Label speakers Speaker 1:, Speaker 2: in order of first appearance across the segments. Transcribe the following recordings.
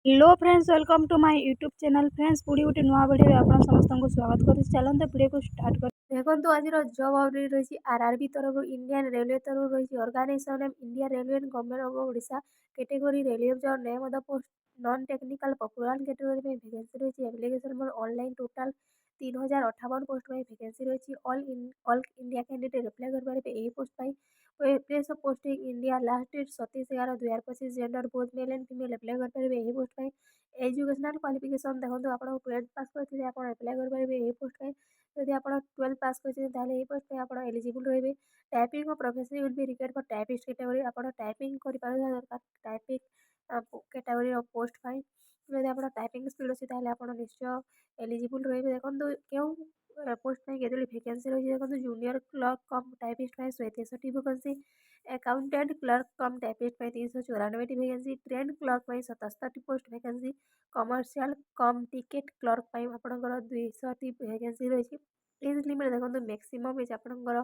Speaker 1: Hello friends, welcome to my YouTube channel. Friends, पूरी गोटे नुआ भिडियो आपन समस्त को स्वागत करुँ। चलते भिडियो को स्टार्ट कर देखो। आज जॉब अपडेट रही आरआरबी तरफ इंडियन रेलवे तरफ रही organisation name India railway and government of Odisha category railway job name of the post non technical popular category में वैकेंसी रही application mode online total 3058 post में वैकेंसी रही ऑल इंडिया कैंडिडेट अप्लाई कर पारे यही post पाई place of posting India last date 27/11/2025 gender both male and female apply कर पारे यही पोस्ट पाई एजुकेशनल क्वालिफिकेशन देखो आप 12th पास करते आप अप्लाई कर पारे यही पोस्ट पाई जदि आप 12 पास कर यही पोस्ट पे आप एलिजिबल रहे टाइपिंग और profession will be required for typist category आप टाइपिंग कर दरकार टाइपिंग कैटेगरी ऑफ पोस्ट पाई जदि आप टाइपिंग स्पीड अच्छी आप निश्चय एलिजिबल रही देखो क्यों पोस्ट पे केतोटी वैकेंसी रही देखो जूनियर क्लर्क कम टाइपिस्ट पे 163 वैकेंसी अकाउंटेंट क्लर्क कम टाइपिस्ट पे 394 वैकेंसी ट्रेन क्लर्क पे 77 पोस्ट वैकेंसी कमर्शियल कम टिकेट क्लर्क पे आपंकर 200 वैकेंसी रही एज लिमिट देखो मैक्सिमम एज आपंकर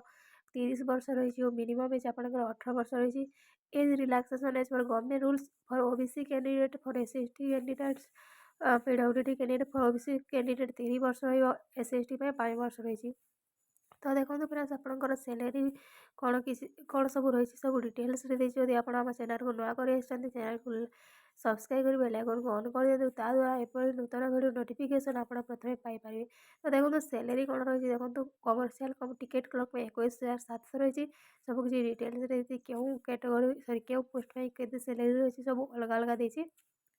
Speaker 1: 30 वर्ष रही और मिनिमम एज आपंकर 18 वर्ष रही age relaxation as for government rules for OBC candidate for SC candidates PWD candidate for OBC candidate 3 वर्ष एसएसटी 5 वर्ष रही तो देखो फ्रेंड्स आपंकर सैलरी कौन किसी कौन सब रही सब डिटेल्स जब आप चैनल को नुआ कर चैनल को सब्सक्राइब कर बेल आइकन को ऑन कर दिखाँ द्वारा एपरी नूतन भिडियो नोटिफिकेशन आप प्रथम पाइपर तो देखो सैलरी कौन रही देखो कमर्शियल कम टिकेट क्लर्क में 21,700 रही सब किसी डिटेल्स रही क्यों कैटेगरी सरी क्यों पोस्ट में के सैलरी रही सब अलग अलग देती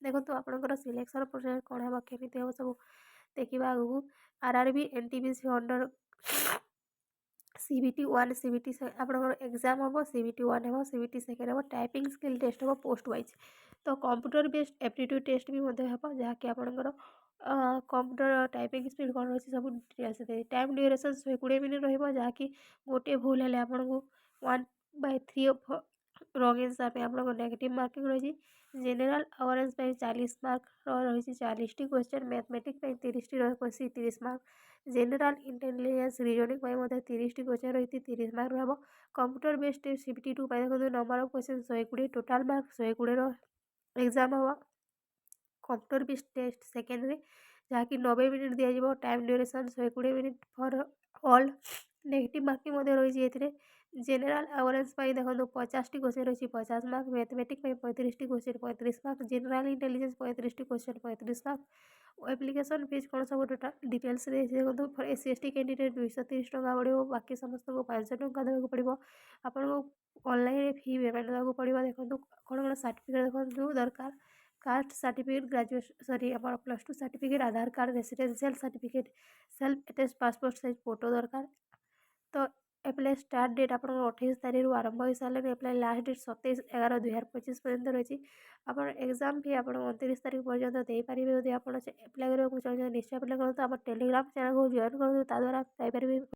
Speaker 1: देखो आपंकर सिलेक्शन प्रोसेस कौन हम केमी हम सब देखा आगू RRB NTPC under CBT 1 CBT आपंकर एग्जाम हम सीबीटी 1 हम सीबीटी सेकेंड हम टाइपिंग स्किल टेस्ट हम पोस्ट वाइज तो कंप्यूटर बेस्ड एप्टीट्यूड टेस्ट भी हम जहाँकि आपंकर कंप्यूटर टाइपिंग स्पीड कौन रही सब डिटेल्स टाइम ड्यूरेशन 120 मिनट रही गोटे भूल है आपको 1/3 रंग आंसर पे आप नेगेटिव मार्किंग रही जेनेल अवेयरनेस 40 मार्क रही 40 question mathematics 30 mark general intelligence reasoning 30 question रही 30 मार्क रहा कंप्यूटर बेस्ड सीबीटी 2 देखो number of question 120 total mark 120 exam हम कंप्यूटर बेस्ड टेस्ट सेकेंडरी जहाँकि 90 मिनट दिज्व time duration 120 minute for all negative marking रही general awareness देखो 50 question रही 50 mark mathematics 35 question 35 mark general intelligence 35 question 35 mark application fees कौन सब total details देखो for SC ST candidate 230 टका पड़ो बाकी समस्त को 500 टका देवाक पड़ो आपको ऑनलाइन फी पेमेंट देवाक पड़ो देखो कौन कौन सर्टिफिकेट देखो दरकार कास्ट सर्टिफिकेट ग्रेजुएशन सॉरी आम +2 certificate Aadhaar card residential certificate self attest passport size photo दरकार तो एप्लाई स्टार्ट डेट आप 28 तारीख आरंभ हो सारे एप्लाई लास्ट डेट 27/11/2025 पर्यटन रही आप एग्जाम भी आप 29 तारीख पर्यटन दे पारे यदि आप एप्लाई करने को चाहते निश्चय एप्लाई करूँ टेलीग्राम चैनल को जॉइन करूँ द्वारा पाइपर